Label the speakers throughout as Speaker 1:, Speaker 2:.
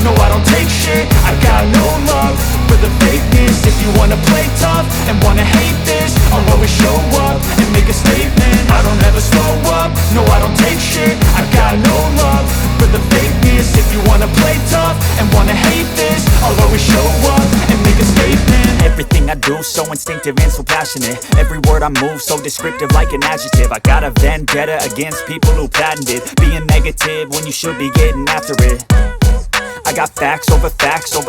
Speaker 1: No, I don't take shit, I got no love for the fakeness. If you wanna play tough and wanna hate this, I'll always show up and make a statement. I don't ever slow up, no, I don't take shit, I got no love for the fakeness. If you wanna play tough and wanna hate this, I'll always show up and make a statement.
Speaker 2: Everything I do so instinctive and so passionate. Every word I move so descriptive like an adjective. I got a vendetta against people who patented being negative when you should be getting after it. I got facts over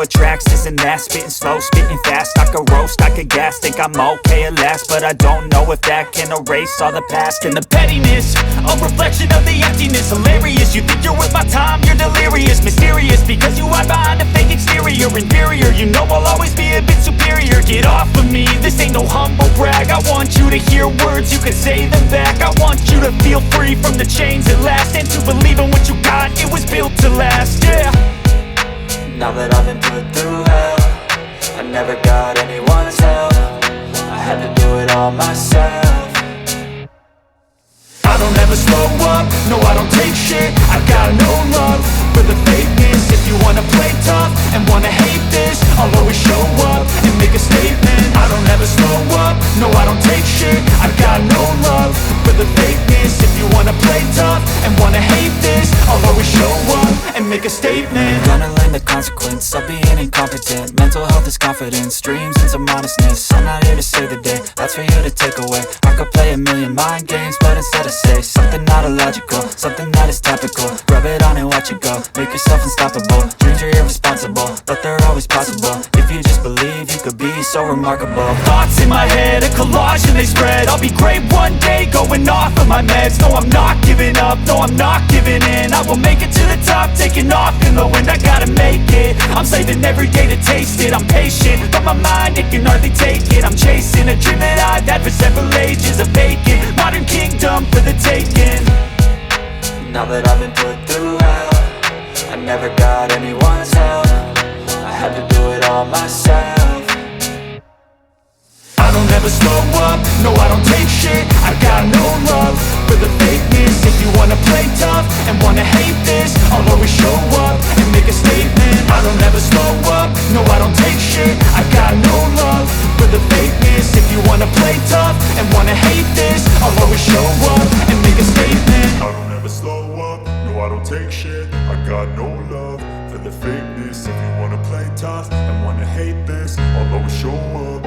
Speaker 2: tracks, this and that. Spitting slow, spitting fast, I could roast, I could gas. Think I'm okay at last, but I don't know if that can erase all the past. And the pettiness, a reflection of the emptiness. Hilarious, you think you're worth my time, you're delirious. Mysterious, because you hide behind a fake exterior. Inferior, you know I'll always be a bit superior. Get off of me, this ain't no humble brag. I want you to hear words, you can say them back. I want you to feel free from the chains at last, and to believe in what you got, it was built to last, yeah.
Speaker 3: Now that I've been put through hell, I
Speaker 2: never got anyone's help, I had to do it all myself.
Speaker 1: I don't ever slow up, no I don't take shit. I got no love for the fakeness. If you wanna play tough and wanna hate this, I'll always show up and make a statement. I don't ever slow up, no I don't take shit. I got no love for the fakeness. If you wanna play tough and wanna hate this, I'll always show up and make a statement.
Speaker 2: Gonna learn the consequence of being incompetent. Mental health is confidence, dreams and some modestness. I'm not here to save the day, that's for you to take away. I could play a million mind games, but instead I say something not illogical, something that is topical. Rub it on and watch it go, make yourself unstoppable. Dreams are irresponsible, but they're always possible. If you just believe, you could be so remarkable.
Speaker 1: Thoughts in my head, a collage and they spread. I'll be great one day, going off of my meds. No, I'm not giving up, no, I'm not giving in. I will make it to the top, taking off in the wind. I gotta make it, I'm saving every day to taste it. I'm patient, but my mind, it can hardly take it. I'm chasing a dream that I've had for several ages. A vacant, modern kingdom for the taking.
Speaker 2: Now that I've been put through hell, I never got anyone's help, I had to do it all myself.
Speaker 1: I don't ever slow up, no I don't take shit. I got no love for the fakeness. If you wanna play tough and wanna hate this, I'll always show up and make a statement. I don't ever slow up, no I don't take shit. I got no love for the fakeness. If you wanna play tough and wanna hate this, I'll always show up and make a statement.
Speaker 3: I don't ever slow up, no I don't take shit. I got no love for the fakeness. If you wanna play tough and wanna hate this, I'll always show up.